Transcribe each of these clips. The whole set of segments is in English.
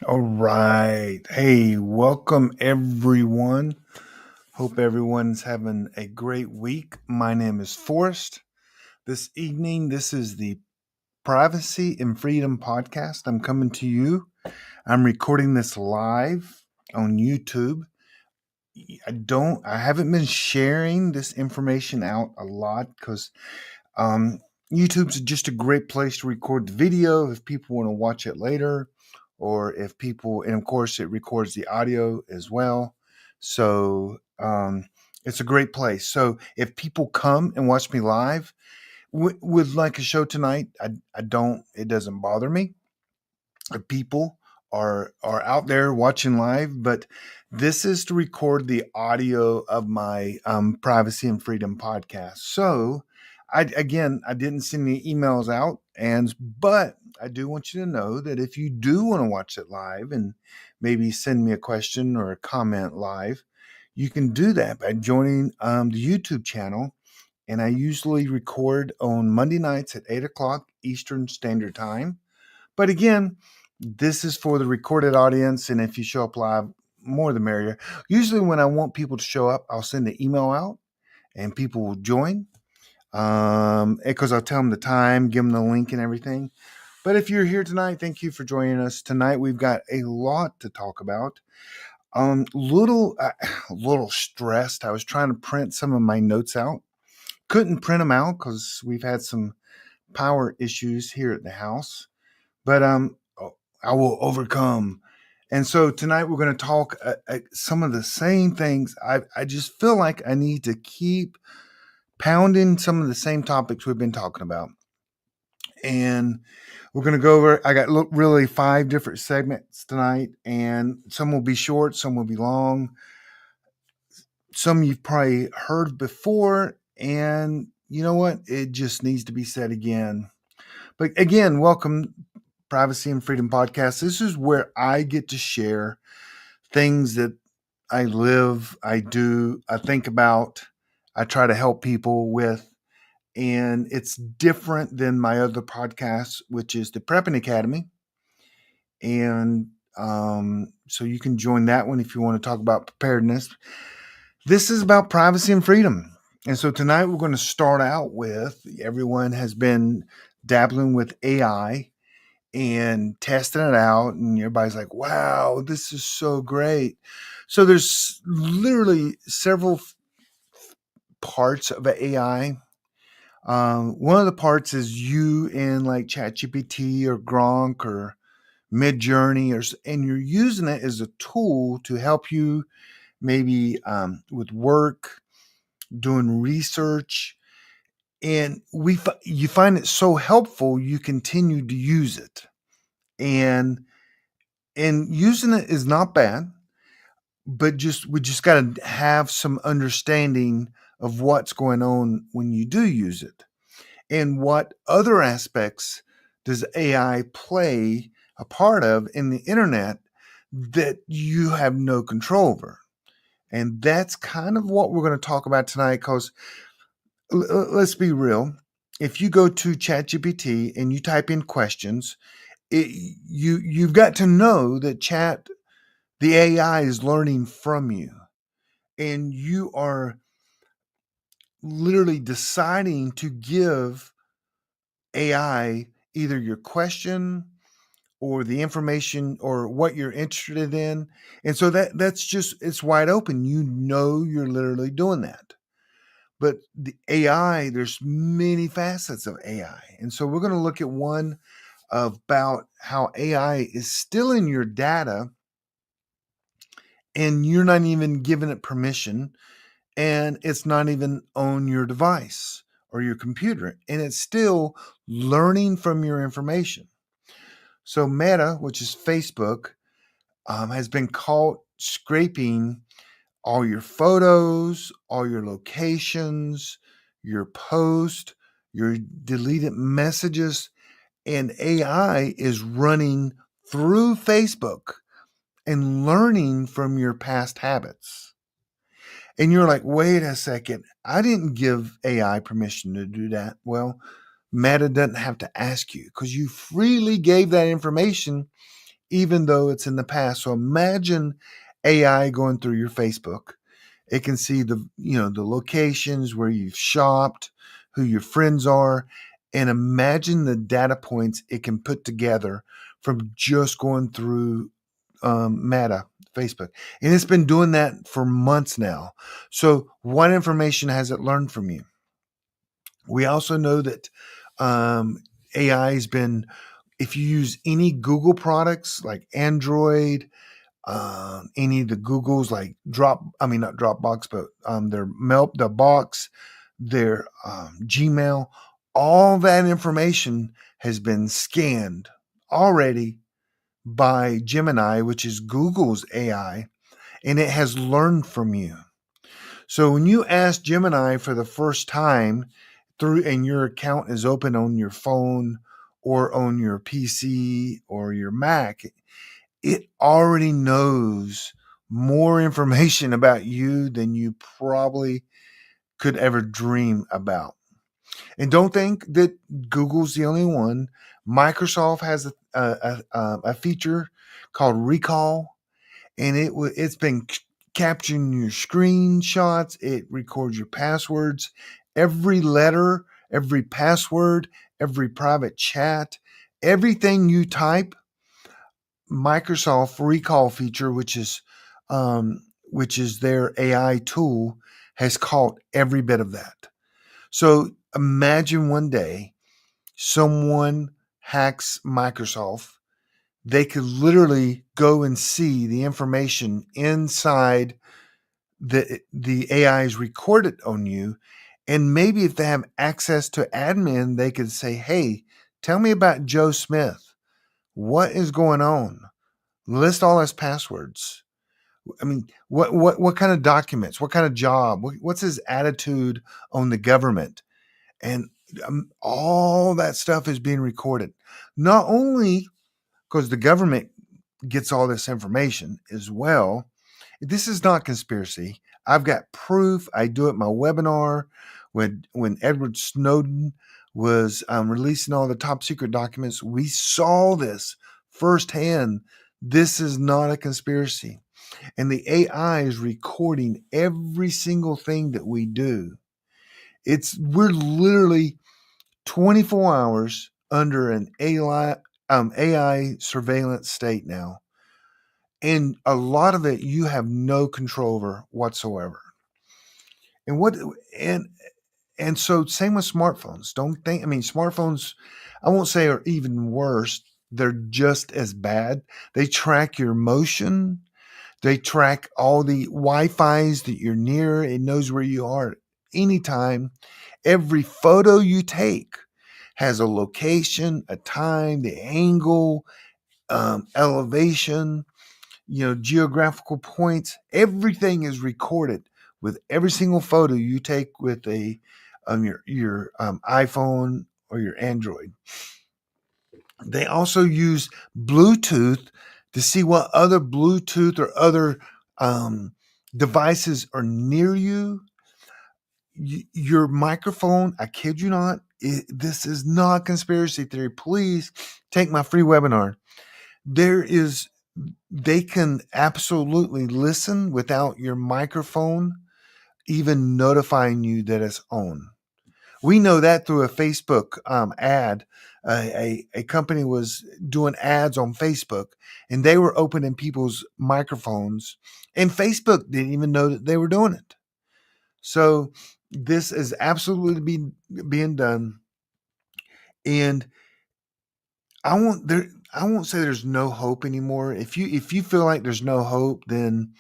All right. Hey, welcome everyone. Hope everyone's having a great week. My name is Forrest. This evening, this is the Privacy and Freedom podcast. I'm coming to you. I'm recording this live on YouTube. I haven't been sharing this information out a lot because um, YouTube's just a great place to record the video if people want to watch it later, or if people, and of course, it records the audio as well. So it's a great place. So if people come and watch me live with like a show tonight, it doesn't bother me. People are out there watching live, but this is to record the audio of my privacy and freedom podcast. So I didn't send any emails out, but I do want you to know that if you do want to watch it live and maybe send me a question or a comment live, you can do that by joining the YouTube channel. And I usually record on Monday nights at 8 o'clock Eastern Standard Time. But again, this is for the recorded audience, and if you show up live, more the merrier. Usually when I want people to show up, I'll send an email out and people will join because I'll tell them the time, give them the link and everything. But if you're here tonight, thank you for joining us. Tonight we've got a lot to talk about. Little stressed. I was trying to print some of my notes out. Couldn't print them out because we've had some power issues here at the house. But I will overcome. And so tonight we're going to talk some of the same things. I just feel like I need to keep pounding some of the same topics we've been talking about. And we're going to go over, I got really 5 different segments tonight, and some will be short, some will be long. Some you've probably heard before, and you know what? It just needs to be said again. But again, welcome, Privacy and Freedom Podcast. This is where I get to share things that I live, I do, I think about, I try to help people with. And it's different than my other podcast, which is the Prepping Academy. And so you can join that one if you want to talk about preparedness. This is about privacy and freedom. And so tonight we're going to start out with, everyone has been dabbling with AI and testing it out, and everybody's like, wow, this is so great. So there's literally several parts of AI. One of the parts is you in like ChatGPT or Gronk or Midjourney, and you're using it as a tool to help you maybe with work, doing research, and you find it so helpful you continue to use it. And using it is not bad, but we just got to have some understanding of what's going on when you do use it, and what other aspects does AI play a part of in the internet that you have no control over. And that's kind of what we're going to talk about tonight, because let's be real. If you go to ChatGPT and you type in questions, you've got to know that the AI is learning from you, and you are literally deciding to give AI either your question or the information or what you're interested in. And so that's just, it's wide open. You know, you're literally doing that. But the AI, there's many facets of AI. And so we're going to look at one about how AI is still in your data and you're not even giving it permission, and it's not even on your device or your computer, and it's still learning from your information. So Meta, which is Facebook, has been caught scraping all your photos, all your locations, your posts, your deleted messages, and AI is running through Facebook and learning from your past habits. And you're like, wait a second, I didn't give AI permission to do that. Well, Meta doesn't have to ask you because you freely gave that information, even though it's in the past. So imagine AI going through your Facebook. It can see the locations where you've shopped, who your friends are, and imagine the data points it can put together from just going through Meta, Facebook. And it's been doing that for months now. So what information has it learned from you? We also know that AI has been, if you use any Google products like Android, any of the Googles like not Dropbox, but their the box, their Gmail, all that information has been scanned already by Gemini, which is Google's AI, and it has learned from you. So when you ask Gemini for the first time and your account is open on your phone or on your PC or your Mac, it already knows more information about you than you probably could ever dream about. And don't think that Google's the only one. Microsoft has a feature called Recall, and it's been capturing your screenshots. It records your passwords, every letter, every password, every private chat, everything you type. Microsoft Recall feature, which is their AI tool, has caught every bit of that. So imagine one day someone hacks Microsoft. They could literally go and see the information inside the AI is recorded on you. And maybe if they have access to admin, they could say, hey, tell me about Joe Smith. What is going on? List all his passwords. I mean, what kind of documents? What kind of job? What's his attitude on the government? And all that stuff is being recorded. Not only because the government gets all this information as well. This is not conspiracy. I've got proof. I do it in my webinar when Edward Snowden was releasing all the top secret documents. We saw this firsthand. This is not a conspiracy. And the AI is recording every single thing that we do. We're literally 24 hours under an AI surveillance state now. And a lot of it you have no control over whatsoever. And what and so same with smartphones. Smartphones, I won't say are even worse. They're just as bad. They track your motion. They track all the Wi-Fi's that you're near. It knows where you are anytime. Every photo you take has a location, a time, the angle, elevation, geographical points. Everything is recorded with every single photo you take with your iPhone or your Android. They also use Bluetooth to see what other Bluetooth or other devices are near you. Your microphone, I kid you not, this is not conspiracy theory. Please take my free webinar. They can absolutely listen without your microphone even notifying you that it's on. We know that through a Facebook ad. A company was doing ads on Facebook, and they were opening people's microphones, and Facebook didn't even know that they were doing it. So this is absolutely being done, and I won't say there's no hope anymore. If you feel like there's no hope, then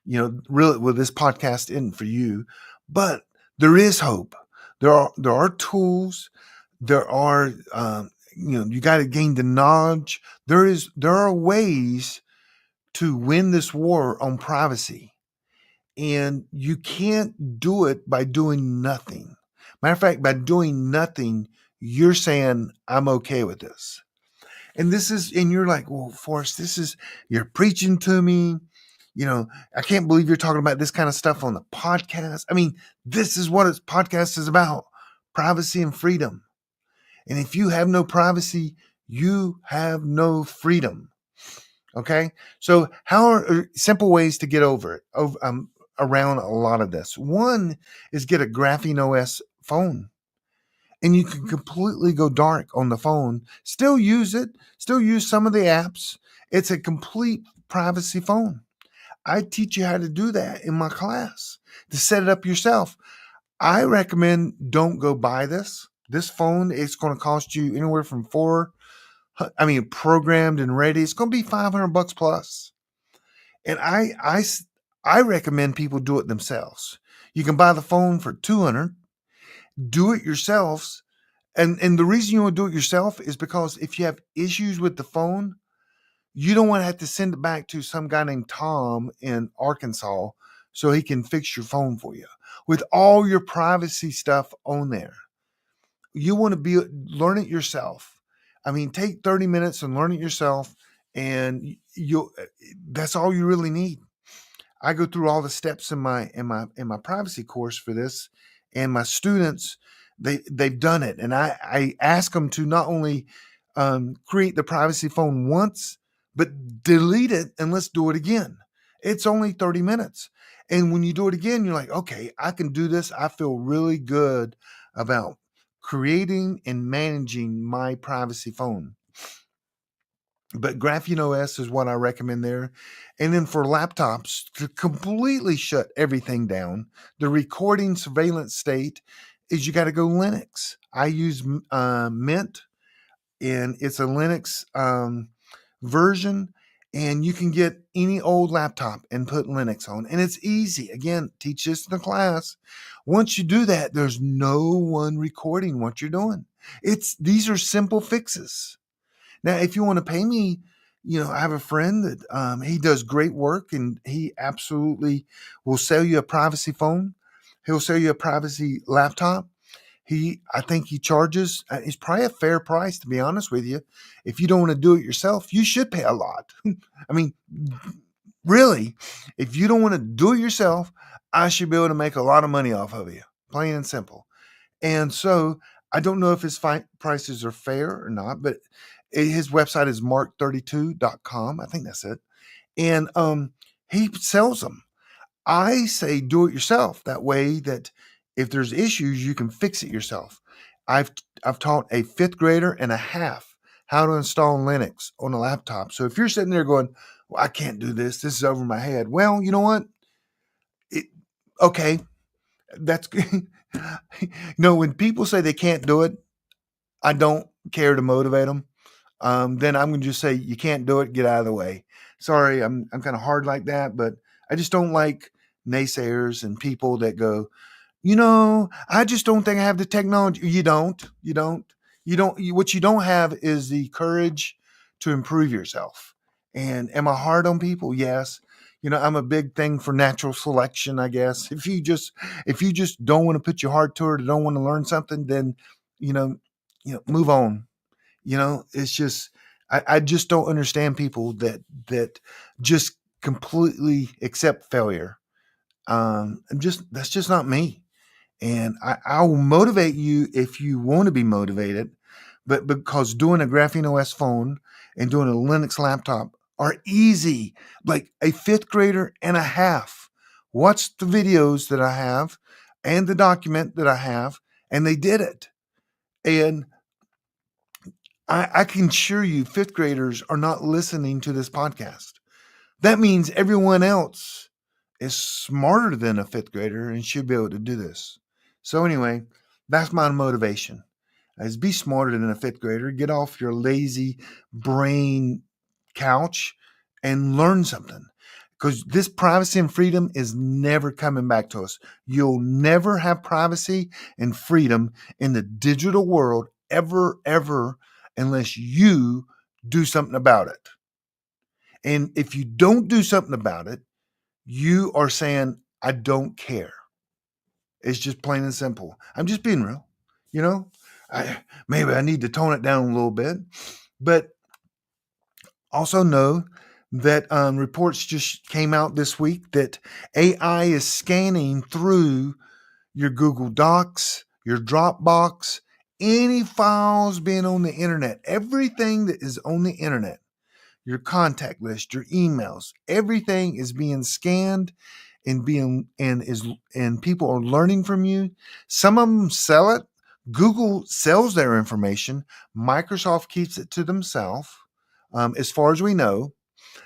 really, well, this podcast isn't for you. But there is hope. There are tools. There are you got to gain the knowledge. There are ways to win this war on privacy, and you can't do it by doing nothing. Matter of fact, by doing nothing, you're saying I'm okay with this. And you're like, well, Forrest, you're preaching to me. I can't believe you're talking about this kind of stuff on the podcast. I mean, this is what a podcast is about: privacy and freedom. And if you have no privacy, you have no freedom. Okay. So how are simple ways to get over it, around a lot of this? One is get a Graphene OS phone, and you can completely go dark on the phone, still use it, still use some of the apps. It's a complete privacy phone. I teach you how to do that in my class, to set it up yourself. I recommend don't go buy this. This phone is going to cost you anywhere from programmed and ready. It's going to be $500 plus. And I recommend people do it themselves. You can buy the phone for 200, do it yourselves. And the reason you want to do it yourself is because if you have issues with the phone, you don't want to have to send it back to some guy named Tom in Arkansas so he can fix your phone for you with all your privacy stuff on there. You want to learn it yourself. I mean, take 30 minutes and learn it yourself, and that's all you really need. I go through all the steps in my privacy course for this, and my students, they've done it, and I ask them to not only create the privacy phone once, but delete it and let's do it again. It's only 30 minutes, and when you do it again, you're like, okay, I can do this. I feel really good about creating and managing my privacy phone. But Graphene OS is what I recommend there. And then for laptops, to completely shut everything down, the recording surveillance state is you got to go Linux. I use Mint, and it's a Linux version. And you can get any old laptop and put Linux on. And it's easy. Again, teach this in the class. Once you do that, there's no one recording what you're doing. These are simple fixes. Now, if you want to pay me, I have a friend that he does great work, and he absolutely will sell you a privacy phone. He'll sell you a privacy laptop. I think he charges, it's probably a fair price, to be honest with you. If you don't want to do it yourself, you should pay a lot. I mean, really, if you don't want to do it yourself, I should be able to make a lot of money off of you, plain and simple. And so I don't know if his prices are fair or not, but his website is mark32.com. I think that's it. And he sells them. I say do it yourself. That way that if there's issues, you can fix it yourself. I've taught a fifth grader and a half how to install Linux on a laptop. So if you're sitting there going, well, I can't do this. This is over my head. Well, you know what? Okay, that's good. When people say they can't do it, I don't care to motivate them. Then I'm going to just say, you can't do it. Get out of the way. Sorry, I'm kind of hard like that, but I just don't like naysayers and people that go, I just don't think I have the technology. You don't. What you don't have is the courage to improve yourself. And am I hard on people? Yes. I'm a big thing for natural selection, I guess. If you just don't want to put your heart to it or don't want to learn something, then, move on. It's just, I just don't understand people that just completely accept failure. That's just not me. And I will motivate you if you want to be motivated, but because doing a Graphene OS phone and doing a Linux laptop are easy, like a fifth grader and a half. Watch the videos that I have and the document that I have, and they did it. And I can assure you, fifth graders are not listening to this podcast. That means everyone else is smarter than a fifth grader and should be able to do this. So anyway, that's my motivation, is be smarter than a fifth grader. Get off your lazy brain couch and learn something, because this privacy and freedom is never coming back to us. You'll never have privacy and freedom in the digital world ever, unless you do something about it. And if you don't do something about it, you are saying, I don't care. It's just plain and simple. I'm just being real. Maybe I need to tone it down a little bit, but also know that reports just came out this week that AI is scanning through your Google Docs, your Dropbox, any files being on the internet, everything that is on the internet. your contact list, your emails, everything is being scanned and people are learning from you. Some of them sell it. Google sells their information. Microsoft keeps it to themselves, as far as we know.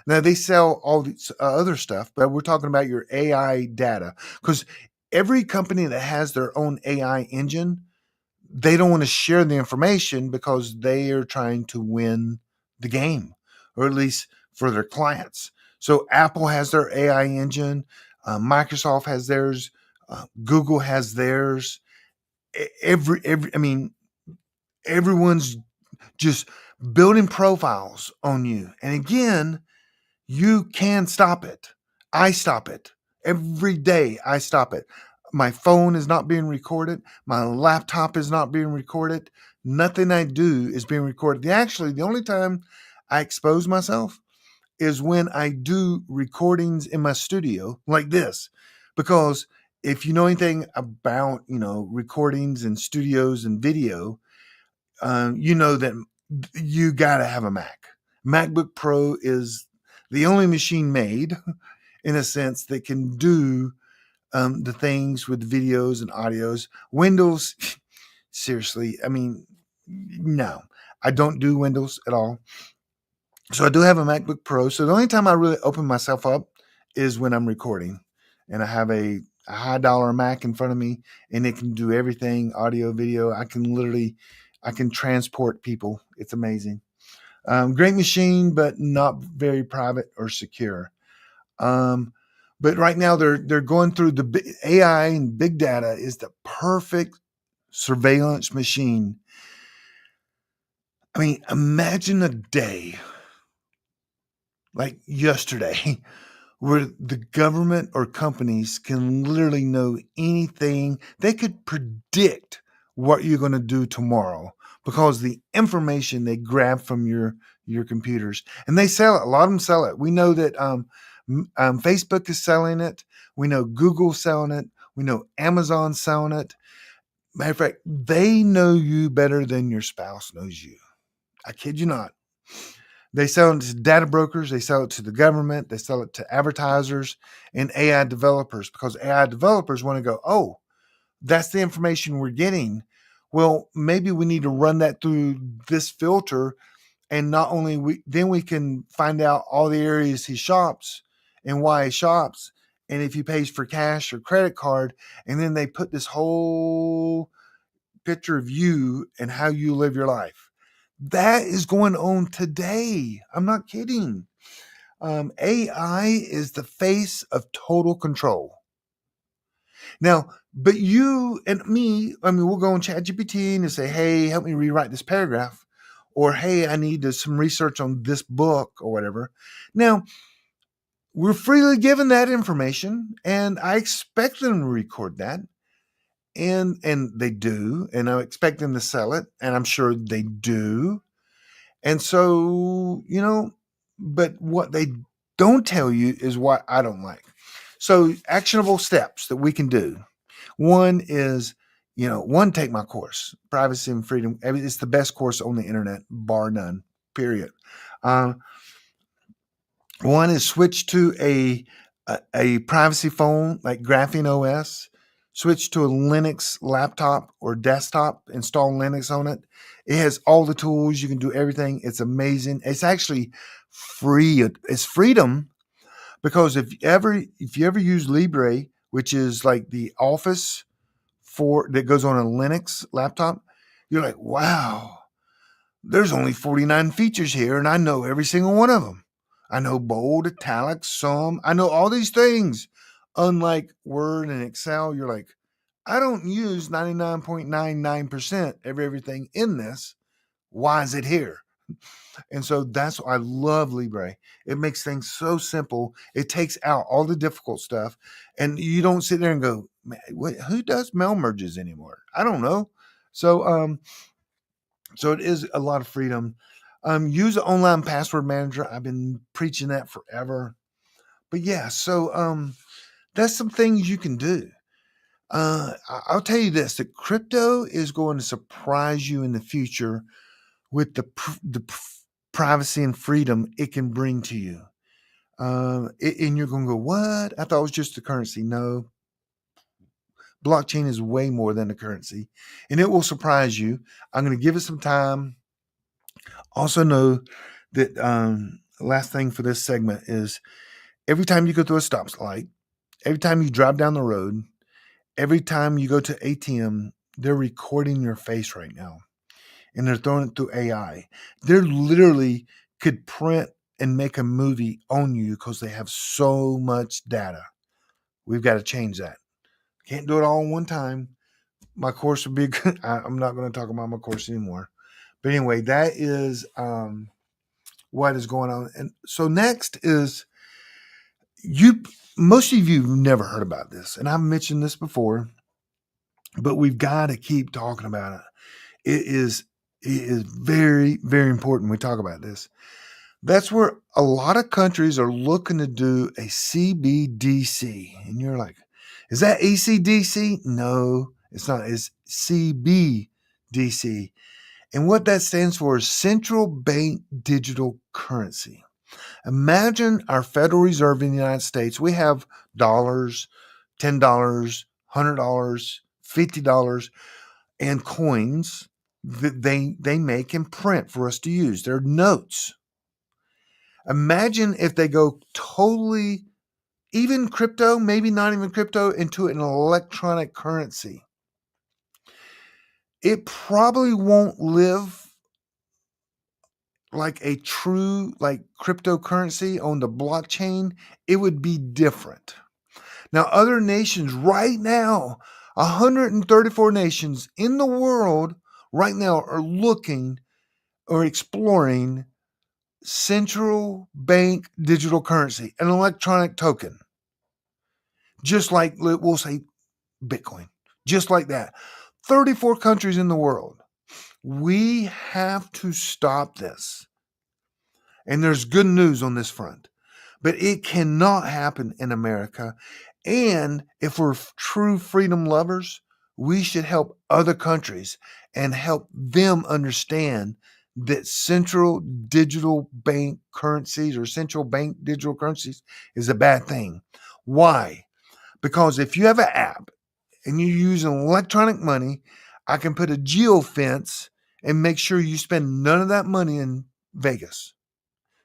Now they sell all this other stuff, but we're talking about your AI data, because every company that has their own AI engine, they don't want to share the information because they are trying to win the game, or at least for their clients. So Apple has their AI engine, Microsoft has theirs, Google has theirs. I mean, everyone's just building profiles on you. And again, you can stop it. I stop it. Every day I stop it. My phone is not being recorded. My laptop is not being recorded. Nothing I do is being recorded. Actually, the only time I expose myself is when I do recordings in my studio like this. Because if you know anything about, recordings and studios and video, you know that you got to have a Mac. MacBook Pro is the only machine made, in a sense, that can do the things with videos and audios. Windows, seriously, I mean, no, I don't do Windows at all. So I do have a MacBook Pro. So the only time I really open myself up is when I'm recording, and I have a high dollar Mac in front of me, and it can do everything, audio, video. I can transport people. It's amazing. Great machine, but not very private or secure. Um, but right now they're going through AI, and big data is the perfect surveillance machine. I mean, imagine a day like yesterday where the government or companies can literally know anything. They could predict what you're going to do tomorrow because the information they grab from your computers, and they sell it. A lot of them sell it. We know that Facebook is selling it. We know Google's selling it. We know Amazon's selling it. Matter of fact, they know you better than your spouse knows you. I kid you not. They sell it to data brokers, they sell it to the government, they sell it to advertisers and AI developers, because AI developers want to go, oh, that's the information we're getting. Well, maybe we need to run that through this filter, and not only then we can find out all the areas he shops and why he shops, and if he pays for cash or credit card, and then they put this whole picture of you and how you live your life. That is going on today. I'm not kidding. AI is the face of total control. Now, but you and me, I mean, we'll go on ChatGPT and say, hey, help me rewrite this paragraph. Or, hey, I need some research on this book or whatever. Now, we're freely given that information, and I expect them to record that. And they do, and I expect them to sell it, and I'm sure they do. And so, but what they don't tell you is what I don't like. So, actionable steps that we can do. One is, take my course, Privacy and Freedom. I mean, it's the best course on the internet, bar none, period. Uh, One is switch to a privacy phone like Graphene OS. Switch to a Linux laptop or desktop. Install Linux on it. It has all the tools. You can do everything. It's amazing. It's actually free. It's freedom, because if you ever use Libre, which is like the Office that goes on a Linux laptop, you're like, wow, there's only 49 features here, and I know every single one of them. I know bold, italic, sum. I know all these things. Unlike Word and Excel, you're like, I don't use 99.99% of everything in this. Why is it here? And so that's why I love Libre. It makes things so simple. It takes out all the difficult stuff, and you don't sit there and go, man, who does mail merges anymore? I don't know. So it is a lot of freedom. Use an online password manager. I've been preaching that forever. But yeah, so that's some things you can do. I'll tell you this: that crypto is going to surprise you in the future with the privacy and freedom it can bring to you. And you're going to go, what? I thought it was just a currency. No, blockchain is way more than a currency, and it will surprise you. I'm going to give it some time. Also, know that last thing for this segment is every time you go through a stop light, every time you drive down the road, every time you go to ATM, they're recording your face right now, and they're throwing it through AI. They're literally could print and make a movie on you because they have so much data. We've got to change that. Can't do it all in one time. My course would be good. I'm not going to talk about my course anymore. But anyway, that is what is going on. And so next is most of you have never heard about this, and I've mentioned this before, but we've got to keep talking about it. It is very, very important we talk about this. That's where a lot of countries are looking to do a CBDC. And you're like, is that ACDC? No, it's not. It's CBDC. And what that stands for is central bank digital currency. Imagine our Federal Reserve in the United States. We have dollars, $10, $100, $50, and coins that they make and print for us to use. They're notes. Imagine if they go totally, even crypto, maybe not even crypto, into an electronic currency. It probably won't live like a true cryptocurrency on the blockchain. It would be different. Now, other nations right now, 134 nations in the world right now are looking or exploring central bank digital currency, an electronic token, just like we'll say Bitcoin, just like that. 34 countries in the world. We have to stop this. And there's good news on this front, but it cannot happen in America. And if we're true freedom lovers, we should help other countries and help them understand that central digital bank currencies or central bank digital currencies is a bad thing. Why? Because if you have an app and you're using electronic money, I can put a geofence and make sure you spend none of that money in Vegas.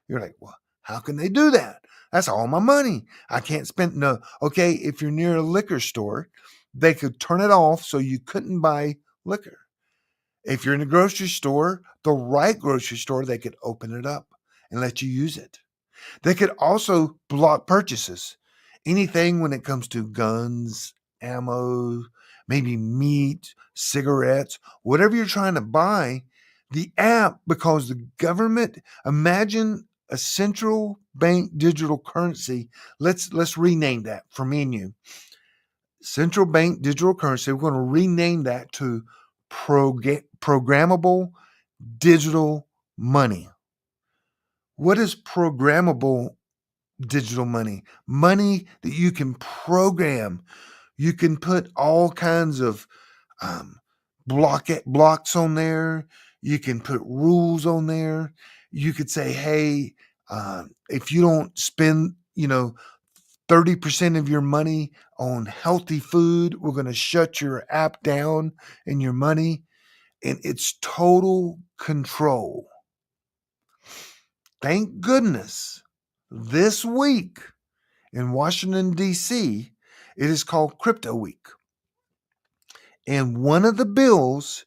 You're like, well, how can they do that? That's all my money. I can't spend. No. Okay, if you're near a liquor store, they could turn it off so you couldn't buy liquor. If you're in a grocery store, the right grocery store, they could open it up and let you use it. They could also block purchases. Anything when it comes to guns, ammo, maybe meat, cigarettes, whatever you're trying to buy, the app, because the government, imagine a central bank digital currency. Let's rename that for me and you. Central bank digital currency. We're going to rename that to programmable digital money. What is programmable digital money? Money that you can program. You can put all kinds of blocks on there. You can put rules on there. You could say, hey, if you don't spend, 30% of your money on healthy food, we're going to shut your app down and your money. And it's total control. Thank goodness this week in Washington, D.C., it is called Crypto Week. And one of the bills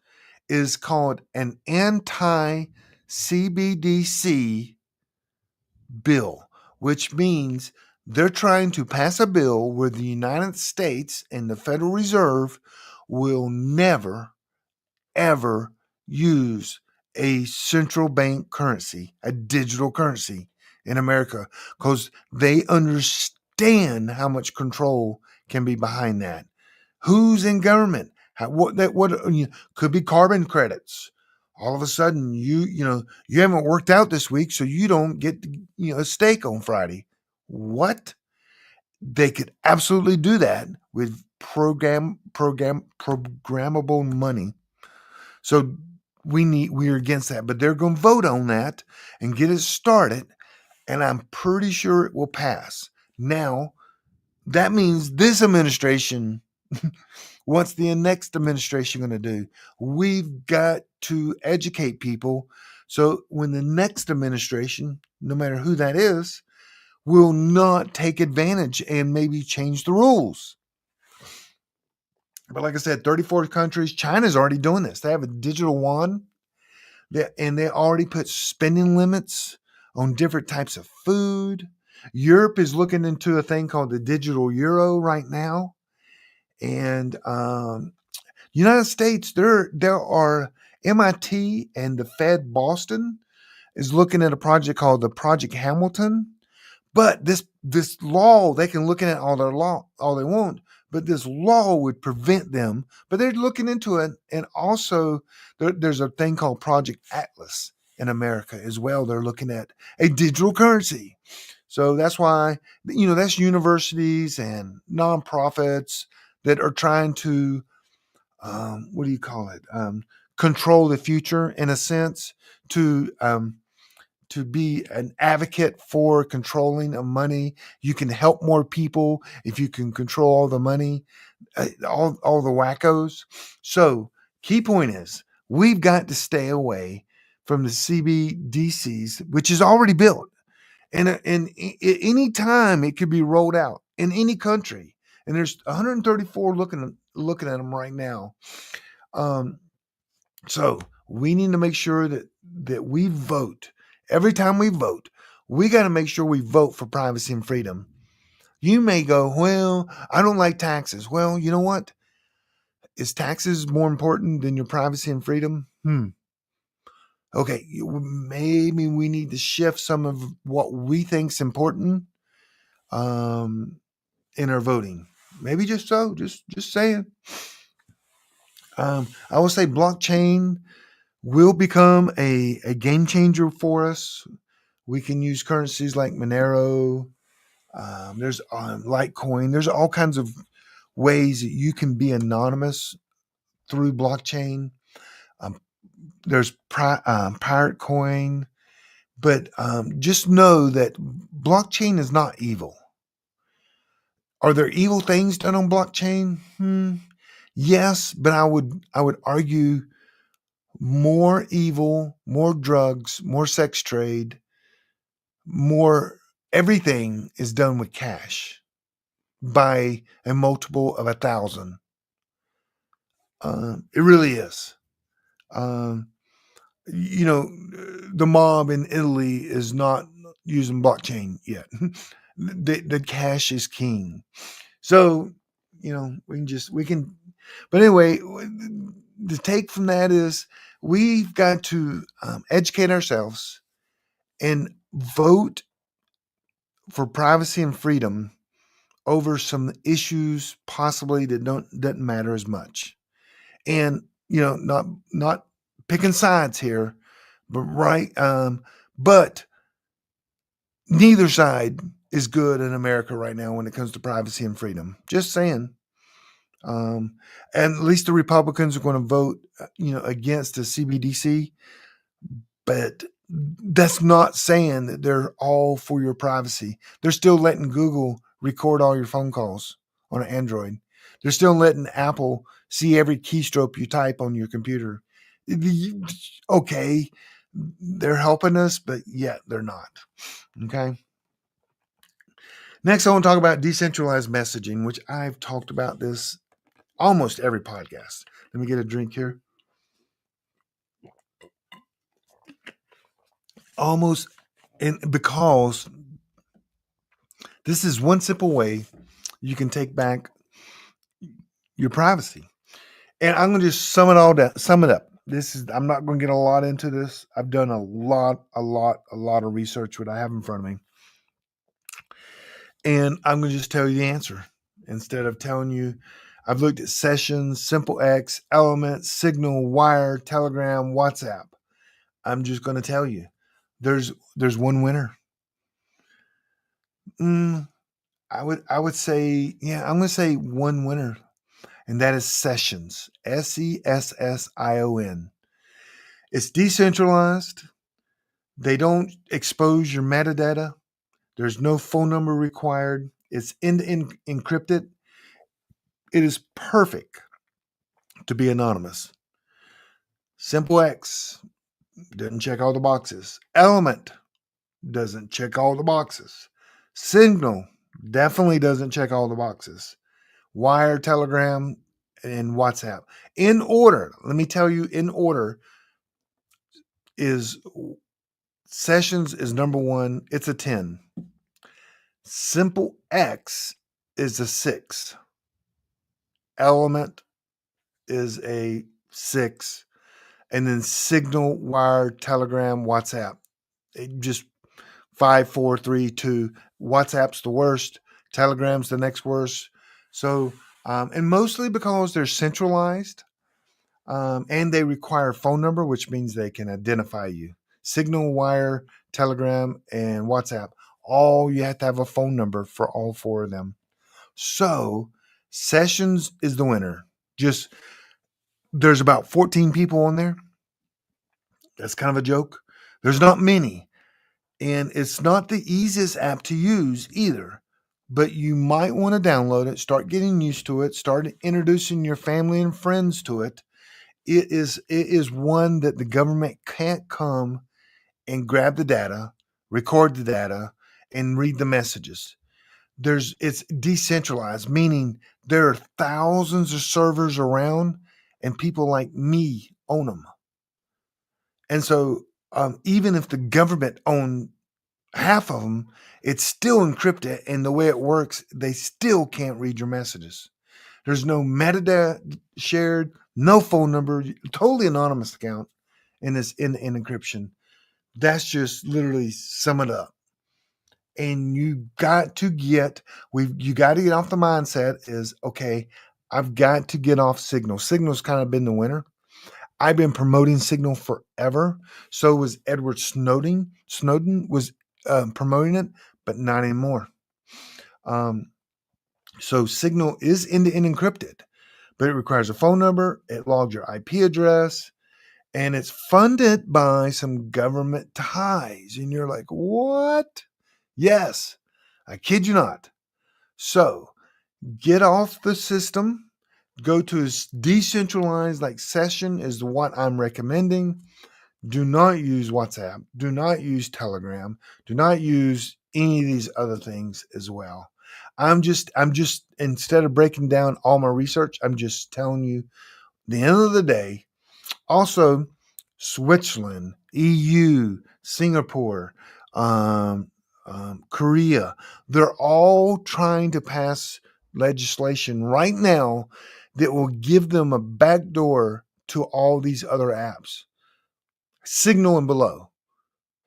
is called an anti-CBDC bill, which means they're trying to pass a bill where the United States and the Federal Reserve will never, ever use a central bank currency, a digital currency in America, because they understand how much control can be behind that. Who's in government? Could be carbon credits. All of a sudden, you haven't worked out this week, so you don't get a steak on Friday. What? They could absolutely do that with programmable money. So we're against that, but they're going to vote on that and get it started, and I'm pretty sure it will pass. Now, that means this administration, what's the next administration going to do? We've got to educate people so when the next administration, no matter who that is, will not take advantage and maybe change the rules. But like I said, 34 countries, China's already doing this. They have a digital yuan, and they already put spending limits on different types of food. Europe is looking into a thing called the digital euro right now. And United States, there are MIT and the Fed Boston is looking at a project called the Project Hamilton. But this law, they can look at all their law all they want, but this law would prevent them. But they're looking into it, and also there's a thing called Project Atlas in America as well. They're looking at a digital currency. So that's why that's universities and nonprofits that are trying to what do you call it? Control the future in a sense to be an advocate for controlling of money. You can help more people if you can control all the money, all the wackos. So, key point is we've got to stay away from the CBDCs, which is already built, and any time it could be rolled out in any country. And there's 134 looking at them right now. So we need to make sure that we vote. Every time we vote, we got to make sure we vote for privacy and freedom. You may go, well, I don't like taxes. Well, you know what? Is taxes more important than your privacy and freedom? Okay, maybe we need to shift some of what we think's important in our voting. Maybe just saying. I will say blockchain will become a game changer for us. We can use currencies like Monero. There's Litecoin. There's all kinds of ways that you can be anonymous through blockchain. There's Pirate Coin. But just know that blockchain is not evil. Are there evil things done on blockchain? Yes, but I would argue more evil, more drugs, more sex trade, more everything is done with cash by a multiple of 1,000. It really is. The mob in Italy is not using blockchain yet. the cash is king. So, we can, but anyway, the take from that is we've got to educate ourselves and vote for privacy and freedom over some issues possibly that doesn't matter as much. And not picking sides here, but but neither side is good in America right now when it comes to privacy and freedom. Just saying. And at least the Republicans are going to vote, against the CBDC, but that's not saying that they're all for your privacy. They're still letting Google record all your phone calls on an Android. They're still letting Apple see every keystroke you type on your computer. Okay, they're helping us, but yet they're not. Okay. Next, I want to talk about decentralized messaging, which I've talked about this almost every podcast. Let me get a drink here. Almost, and because this is one simple way you can take back your privacy. And I'm going to just sum it up. I'm not going to get a lot into this. I've done a lot of research, what I have in front of me. And I'm going to just tell you the answer instead of telling you. I've looked at Sessions, SimpleX, Element, Signal, Wire, Telegram, WhatsApp. I'm just going to tell you, there's one winner. I would say, I'm going to say one winner, and that is Sessions, Session. It's decentralized. They don't expose your metadata. There's no phone number required. It's end-to-end encrypted. It is perfect to be anonymous. Simple X doesn't check all the boxes. Element doesn't check all the boxes. Signal definitely doesn't check all the boxes. Wire, Telegram, and WhatsApp. In order, let me tell you, in order is Sessions is number one. It's a 10. Simple X is a 6. Element is a 6. And then Signal, Wire, Telegram, WhatsApp. Just 5, 4, 3, 2. WhatsApp's the worst. Telegram's the next worst. So, and mostly because they're centralized, and they require a phone number, which means they can identify you. Signal, Wire, Telegram, and WhatsApp. All you have to have a phone number for all 4 of them. So, Sessions is the winner. Just there's about 14 people on there. That's kind of a joke. There's not many. And it's not the easiest app to use either. But you might want to download it, start getting used to it, start introducing your family and friends to it. It is one that the government can't come and grab the data, record the data, and read the messages. It's decentralized, meaning there are thousands of servers around, and people like me own them. And so, even if the government owned half of them, it's still encrypted, and the way it works, they still can't read your messages. There's no metadata shared, no phone number, totally anonymous account, and it's in encryption. That's just literally sum it up. And you got to get off the mindset is, okay, I've got to get off Signal. Signal's kind of been the winner. I've been promoting Signal forever. So was Edward Snowden. Snowden was promoting it, but not anymore. So Signal is end-to-end encrypted, but it requires a phone number. It logs your IP address, and it's funded by some government ties. And you're like, what? Yes, I kid you not. So get off the system. Go to a decentralized, like Session is what I'm recommending. Do not use WhatsApp. Do not use Telegram. Do not use any of these other things as well. I'm just instead of breaking down all my research, I'm just telling you the end of the day. Also, Switzerland, EU, Singapore, Korea, they're all trying to pass legislation right now that will give them a backdoor to all these other apps. Signal and below.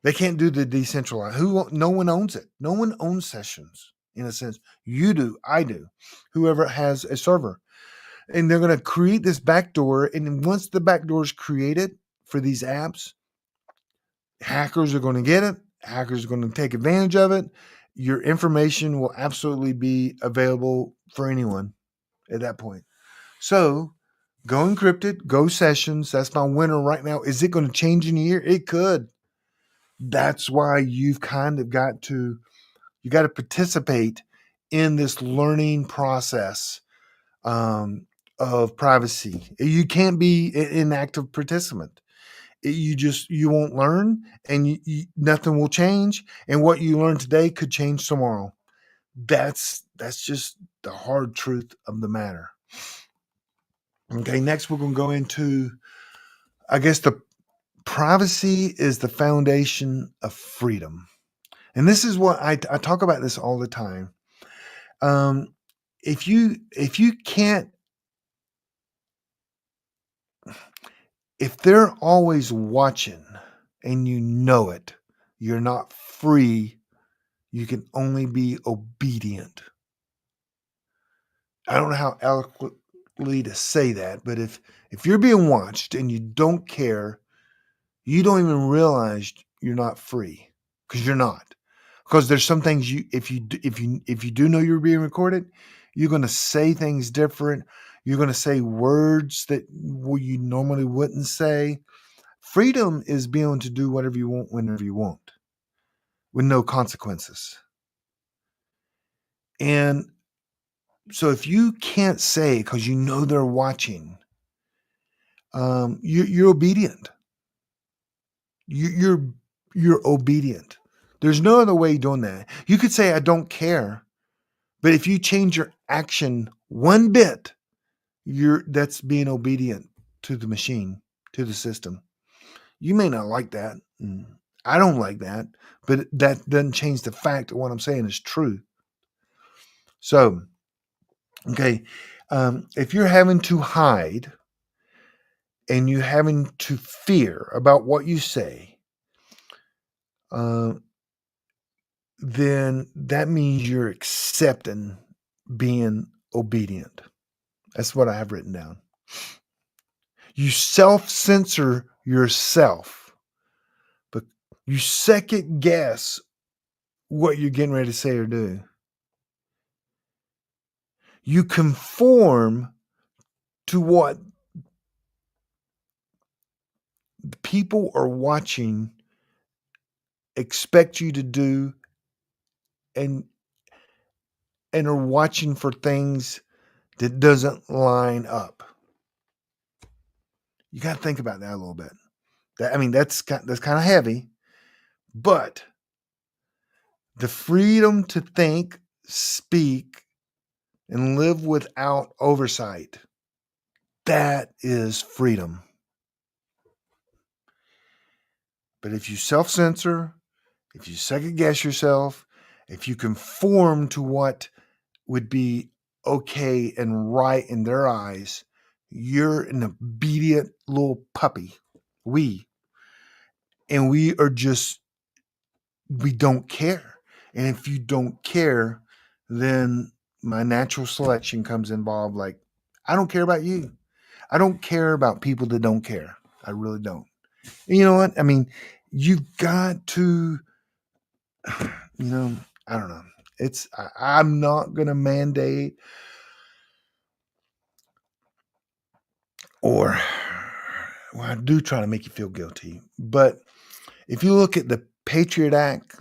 They can't do the decentralized. No one owns it. No one owns Sessions in a sense. You do. I do. Whoever has a server. And they're going to create this backdoor. And once the backdoor is created for these apps, hackers are going to get it. Hackers are going to take advantage of it. Your information will absolutely be available for anyone at that point. So go encrypted, go Sessions. That's my winner right now. Is it going to change in a year? It could. That's why you've kind of got to participate in this learning process of privacy. You can't be an active participant. You won't learn, and nothing will change. And what you learn today could change tomorrow. That's just the hard truth of the matter. Okay, next we're going to go into, I guess, the privacy is the foundation of freedom. And this is what I talk about this all the time. If you can't, if they're always watching and you know it, you're not free. You can only be obedient. I don't know how eloquently to say that, but if you're being watched and you don't care, you don't even realize you're not free, because you're not. Because there's some things if you do know you're being recorded, you're going to say things different. You're going to say words that you normally wouldn't say. Freedom is being able to do whatever you want whenever you want with no consequences. And so if you can't say, because you know they're watching, you're obedient. You're obedient. There's no other way of doing that. You could say, I don't care. But if you change your action one bit, that's being obedient to the machine, to the system. You may not like that. I don't like that, but that doesn't change the fact that what I'm saying is true. So, okay, if you're having to hide and you're having to fear about what you say, then that means you're accepting being obedient. That's what I have written down. You self-censor yourself, but you second guess what you're getting ready to say or do. You conform to what the people are watching expect you to do and are watching for things that doesn't line up. You got to think about that a little bit. That's kind of heavy, but the freedom to think, speak, and live without oversight, that is freedom. But if you self-censor, if you second guess yourself, if you conform to what would be okay and right in their eyes, you're an obedient little puppy. We don't care. And if you don't care, then my natural selection comes involved. Like, I don't care about you. I don't care about people that don't care. I really don't. And you know what? You've got to, I don't know. I'm not going to mandate or, well, I do try to make you feel guilty. But if you look at the Patriot Act,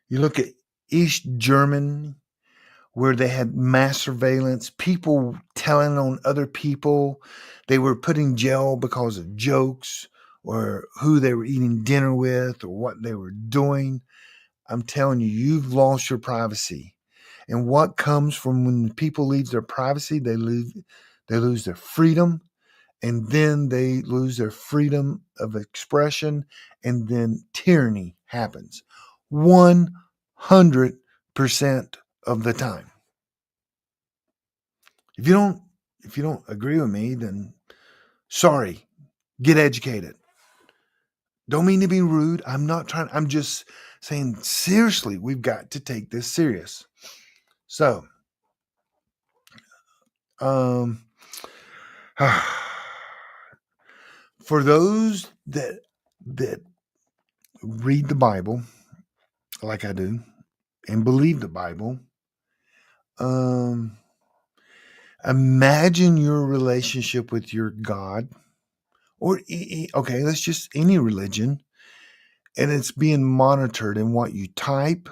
you look at East Germany, where they had mass surveillance, people telling on other people. They were put in jail because of jokes or who they were eating dinner with or what they were doing. I'm telling you, you've lost your privacy. And what comes from when people leave their privacy, they lose their freedom, and then they lose their freedom of expression, and then tyranny happens 100% of the time. If you don't agree with me, then sorry, get educated. Don't mean to be rude. I'm just saying, seriously, we've got to take this serious. So, for those that read the Bible like I do and believe the Bible, imagine your relationship with your God, or okay, let's just any religion, and it's being monitored in what you type,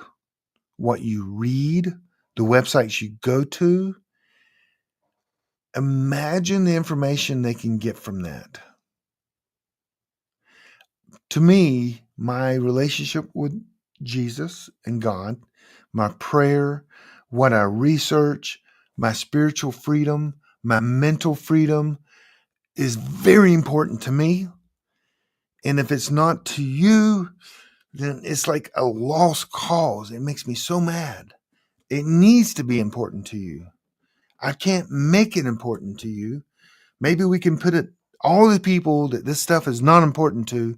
what you read, the websites you go to. Imagine the information they can get from that. To me, my relationship with Jesus and God, my prayer, what I research, my spiritual freedom, my mental freedom is very important to me. And if it's not to you, then it's like a lost cause. It makes me so mad. It needs to be important to you. I can't make it important to you. Maybe we can put it, all the people that this stuff is not important to,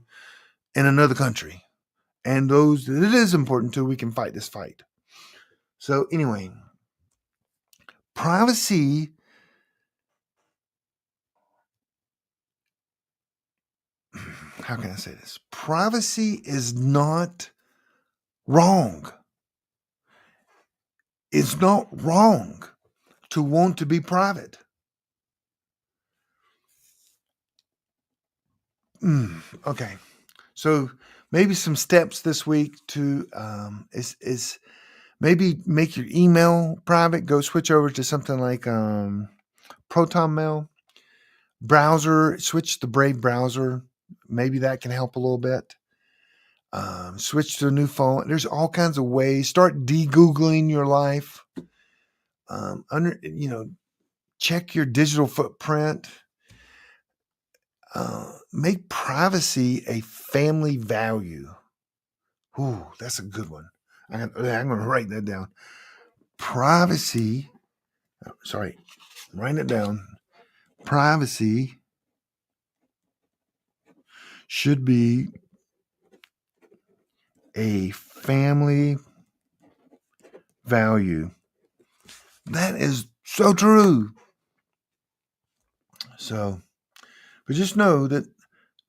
in another country. And those that it is important to, we can fight this fight. So anyway, privacy, how can I say this? Privacy is not wrong. It's not wrong to want to be private. Okay. So maybe some steps this week to is maybe make your email private. Go switch over to something like Proton Mail browser. Switch to Brave browser. Maybe that can help a little bit. Switch to a new phone. There's all kinds of ways. Start de-googling your life. Check your digital footprint. Make privacy a family value. Ooh, that's a good one. I'm going to write that down. Privacy. Sorry, write it down. Privacy should be a family value. That is so true. So, but just know that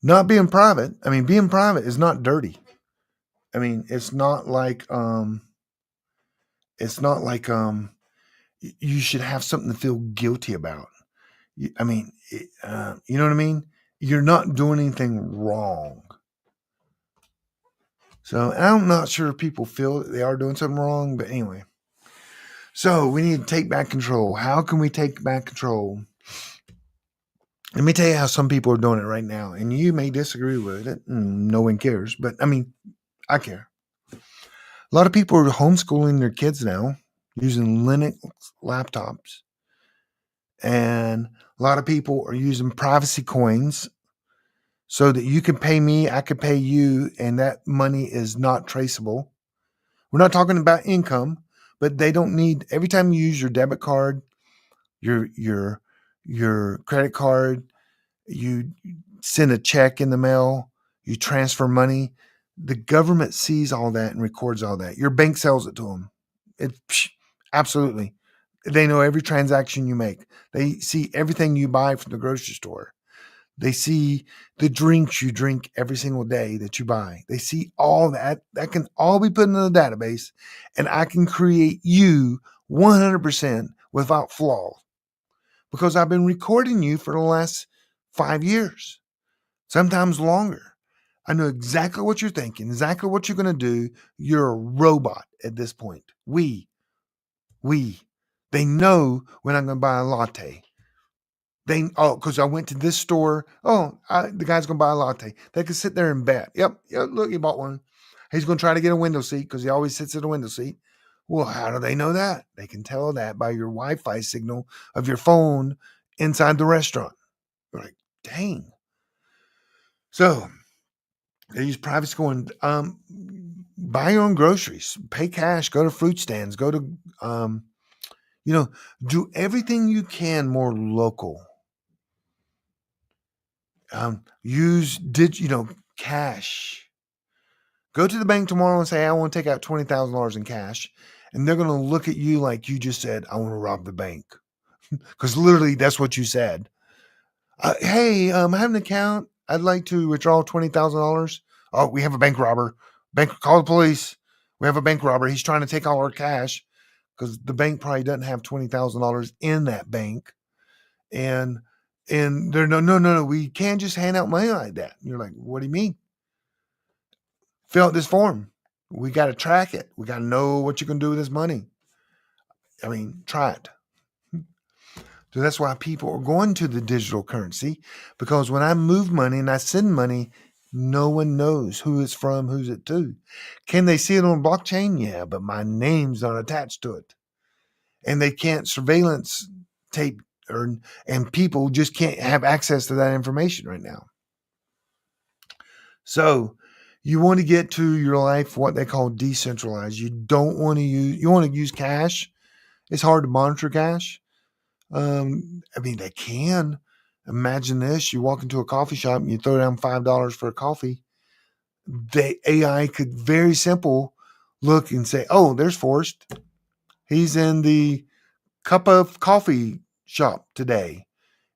not being private, being private is not dirty. It's not like you should have something to feel guilty about. You know what I mean? You're not doing anything wrong. So I'm not sure if people feel that they are doing something wrong, but anyway. So we need to take back control. How can we take back control? Let me tell you how some people are doing it right now, and you may disagree with it. No one cares, but I care. A lot of people are homeschooling their kids now using Linux laptops, and a lot of people are using privacy coins so that you can pay me, I can pay you, and that money is not traceable. We're not talking about income, but they don't need every time you use your debit card, your credit card, you send a check in the mail, you transfer money. The government sees all that and records all that. Your bank sells it to them. Absolutely. They know every transaction you make. They see everything you buy from the grocery store. They see the drinks you drink every single day that you buy. They see all that. That can all be put in the database, and I can create you 100% without flaw because I've been recording you for the last 5 years, sometimes longer. I know exactly what you're thinking, exactly what you're going to do. You're a robot at this point. They know when I'm going to buy a latte. Because I went to this store. The guy's going to buy a latte. They can sit there and bet. Yep, look, he bought one. He's going to try to get a window seat because he always sits at a window seat. Well, how do they know that? They can tell that by your Wi-Fi signal of your phone inside the restaurant. You're like, dang. So they use privacy going, buy your own groceries, pay cash, go to fruit stands, go to, do everything you can more local. Use cash. Go to the bank tomorrow and say, I want to take out $20,000 in cash. And they're going to look at you like you just said, I want to rob the bank. Because literally that's what you said. Hey, I have an account. I'd like to withdraw $20,000. Oh, we have a bank robber. Call the police. We have a bank robber. He's trying to take all our cash because the bank probably doesn't have $20,000 in that bank. And they're no, we can't just hand out money like that. And you're like, what do you mean? Fill out this form. We got to track it. We got to know what you can do with this money. Try it. So that's why people are going to the digital currency, because when I move money and I send money, no one knows who it's from, who's it to. Can they see it on blockchain? Yeah, but my name's not attached to it. And they can't surveillance tape and people just can't have access to that information right now. So you want to get to your life what they call decentralized. You want to use cash. It's hard to monitor cash. They can. Imagine this. You walk into a coffee shop and you throw down $5 for a coffee. The AI could very simple look and say, oh, there's Forrest. He's in the cup of coffee shop today.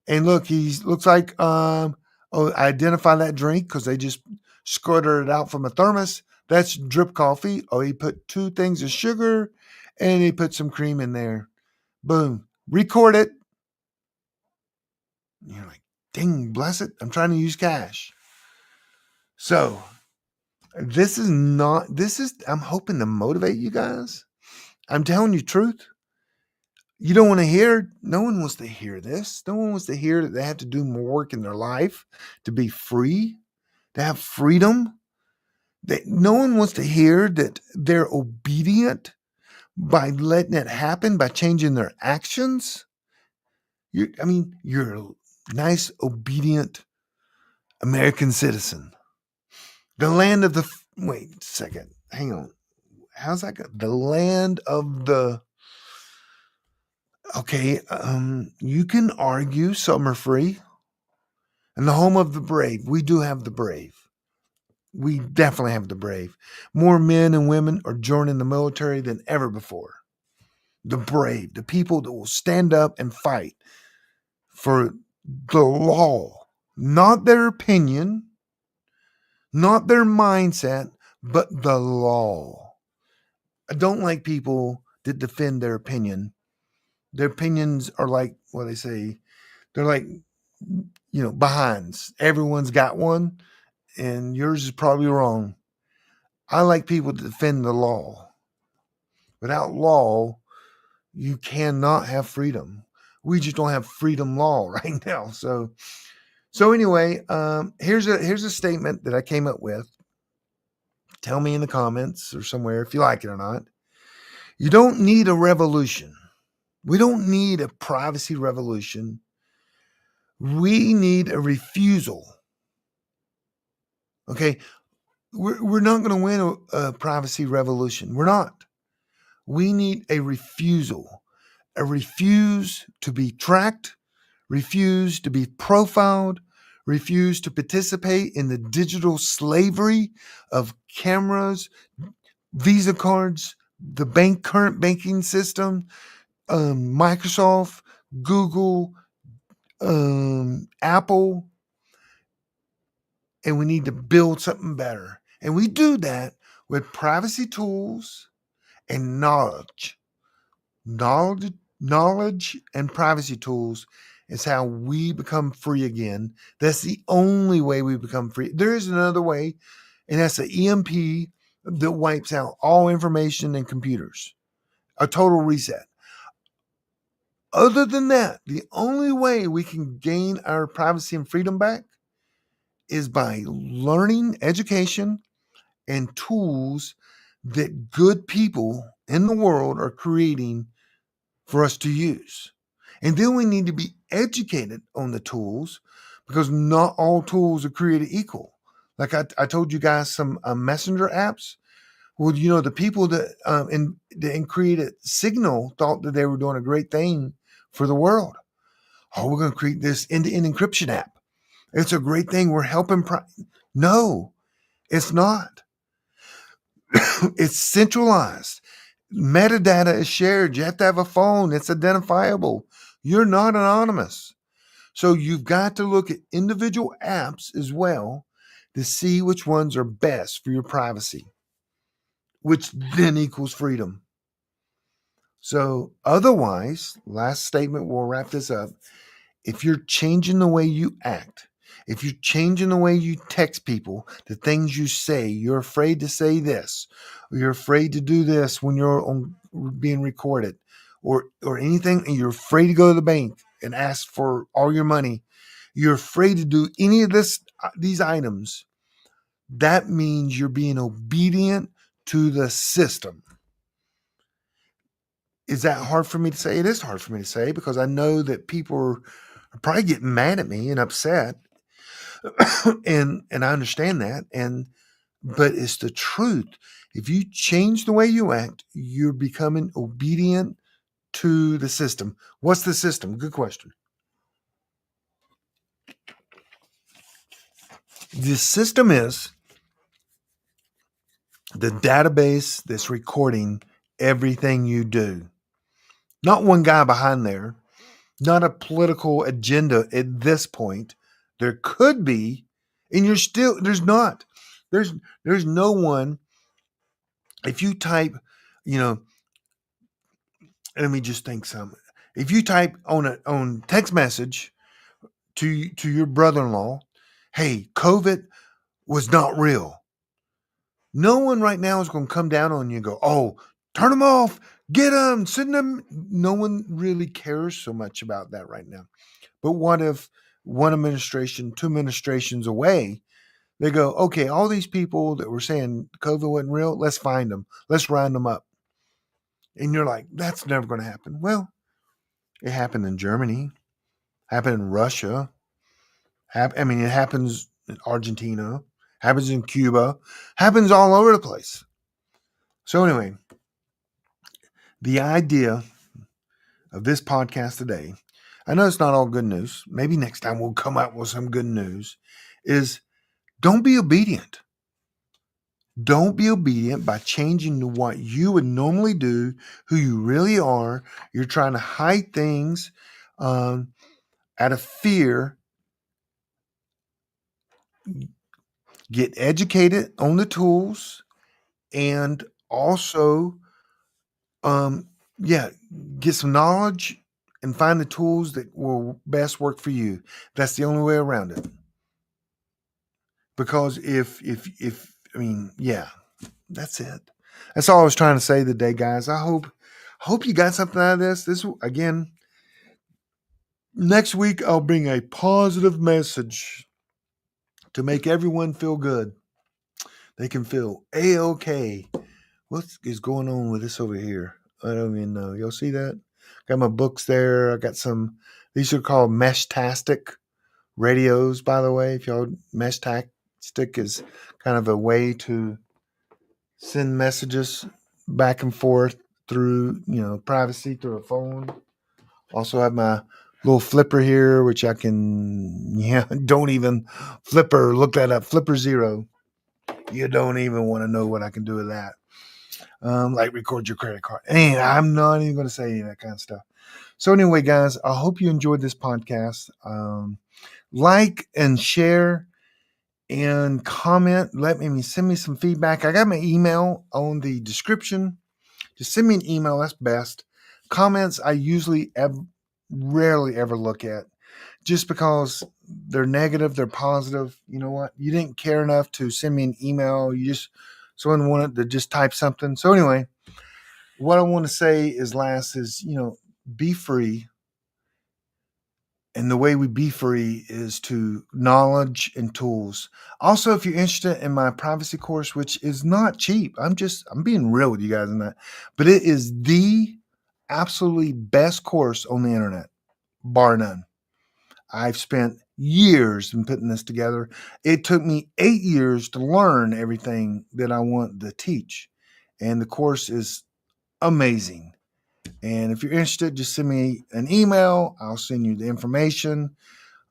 And look, he looks like, I identify that drink because they just squirted it out from a thermos. That's drip coffee. Oh, he put 2 things of sugar and he put some cream in there. Boom. Record it. You're like, dang, bless it. I'm trying to use cash. So I'm hoping to motivate you guys. I'm telling you the truth. You don't want to hear, no one wants to hear this. No one wants to hear that they have to do more work in their life to be free, to have freedom. No one wants to hear that they're obedient by letting it happen, by changing their actions. You're a nice, obedient American citizen. The land of the, wait a second, hang on. How's that go? The land of the, okay, you can argue some are free. And the home of the brave. We do have the brave. We definitely have the brave. More men and women are joining the military than ever before. The brave, the people that will stand up and fight for the law, not their opinion, not their mindset, but the law. I don't like people that defend their opinion. Their opinions are like, what they say, they're like, behinds. Everyone's got one, and yours is probably wrong. I like people to defend the law. Without law, you cannot have freedom. We just don't have freedom law right now. So anyway, here's a statement that I came up with. Tell me in the comments or somewhere if you like it or not. You don't need a revolution. We don't need a privacy revolution. We need a refusal. Okay, we're not going to win a privacy revolution. We're not. We need a refusal. A refuse to be tracked, refuse to be profiled, refuse to participate in the digital slavery of cameras, Visa cards, the current banking system, Microsoft, Google, Apple, and we need to build something better. And we do that with privacy tools and knowledge. Knowledge and privacy tools is how we become free again. That's the only way we become free. There is another way, and that's the EMP that wipes out all information in computers. A total reset. Other than that, the only way we can gain our privacy and freedom back is by learning, education, and tools that good people in the world are creating for us to use. And then we need to be educated on the tools because not all tools are created equal. Like I told you guys some messenger apps. Well, the people that created Signal thought that they were doing a great thing for the world. Oh, we're going to create this end-to-end encryption app. It's a great thing. We're helping. No, it's not. It's centralized. Metadata is shared. You have to have a phone. It's identifiable. You're not anonymous. So you've got to look at individual apps as well to see which ones are best for your privacy, which then equals freedom. So otherwise, last statement, we'll wrap this up. If you're changing the way you act, if you're changing the way you text people, the things you say, you're afraid to say this, or you're afraid to do this when you're being recorded, or anything, and you're afraid to go to the bank and ask for all your money, you're afraid to do any of these items, that means you're being obedient to the system. Is that hard for me to say? It is hard for me to say because I know that people are probably getting mad at me and upset. and I understand that. But it's the truth. If you change the way you act, you're becoming obedient to the system. What's the system? Good question. The system is the database that's recording everything you do. Not one guy behind there, not a political agenda at this point. There could be, and there's not. There's no one. If you type, let me just think some. If you type on text message to your brother-in-law, hey, COVID was not real. No one right now is going to come down on you and go, oh, turn them off, get them, send them. No one really cares so much about that right now. But what if one administration, two administrations away, they go, okay, all these people that were saying COVID wasn't real, let's find them. Let's round them up. And you're like, that's never going to happen. Well, it happened in Germany, happened in Russia. It happens in Argentina, happens in Cuba, happens all over the place. So anyway, the idea of this podcast today, I know it's not all good news. Maybe next time we'll come out with some good news, is don't be obedient. Don't be obedient by changing to what you would normally do, who you really are. You're trying to hide things out of fear. Get educated on the tools and also, get some knowledge and find the tools that will best work for you. That's the only way around it. Because that's it. That's all I was trying to say today, guys. I hope you got something out of this. This again, next week I'll bring a positive message to make everyone feel good. They can feel A-OK. What is going on with this over here? I don't even know. Y'all see that? Got my books there. I got some. These are called Mesh-tastic radios, by the way. If y'all Mesh-tastic is kind of a way to send messages back and forth through, privacy through a phone. Also have my little flipper here, which I can, don't even flipper. Look that up. Flipper Zero. You don't even want to know what I can do with that. Like record your credit card. And I'm not even going to say any of that kind of stuff. So anyway, guys, I hope you enjoyed this podcast. Like and share and comment. Send me some feedback. I got my email on the description. Just send me an email. That's best. Comments I usually rarely ever look at, just because they're negative, they're positive. You know what? You didn't care enough to send me an email. Someone wanted to just type something. So anyway, what I want to say is be free. And the way we be free is to knowledge and tools. Also, if you're interested in my privacy course, which is not cheap, I'm being real with you guys on that, but it is the absolutely best course on the internet, bar none. I've spent years in putting this together. It took me 8 years to learn everything that I want to teach. And the course is amazing. And if you're interested, just send me an email. I'll send you the information.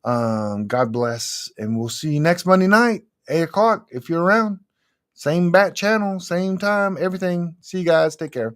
God bless. And we'll see you next Monday night, 8:00, if you're around. Same bat channel, same time, everything. See you guys. Take care.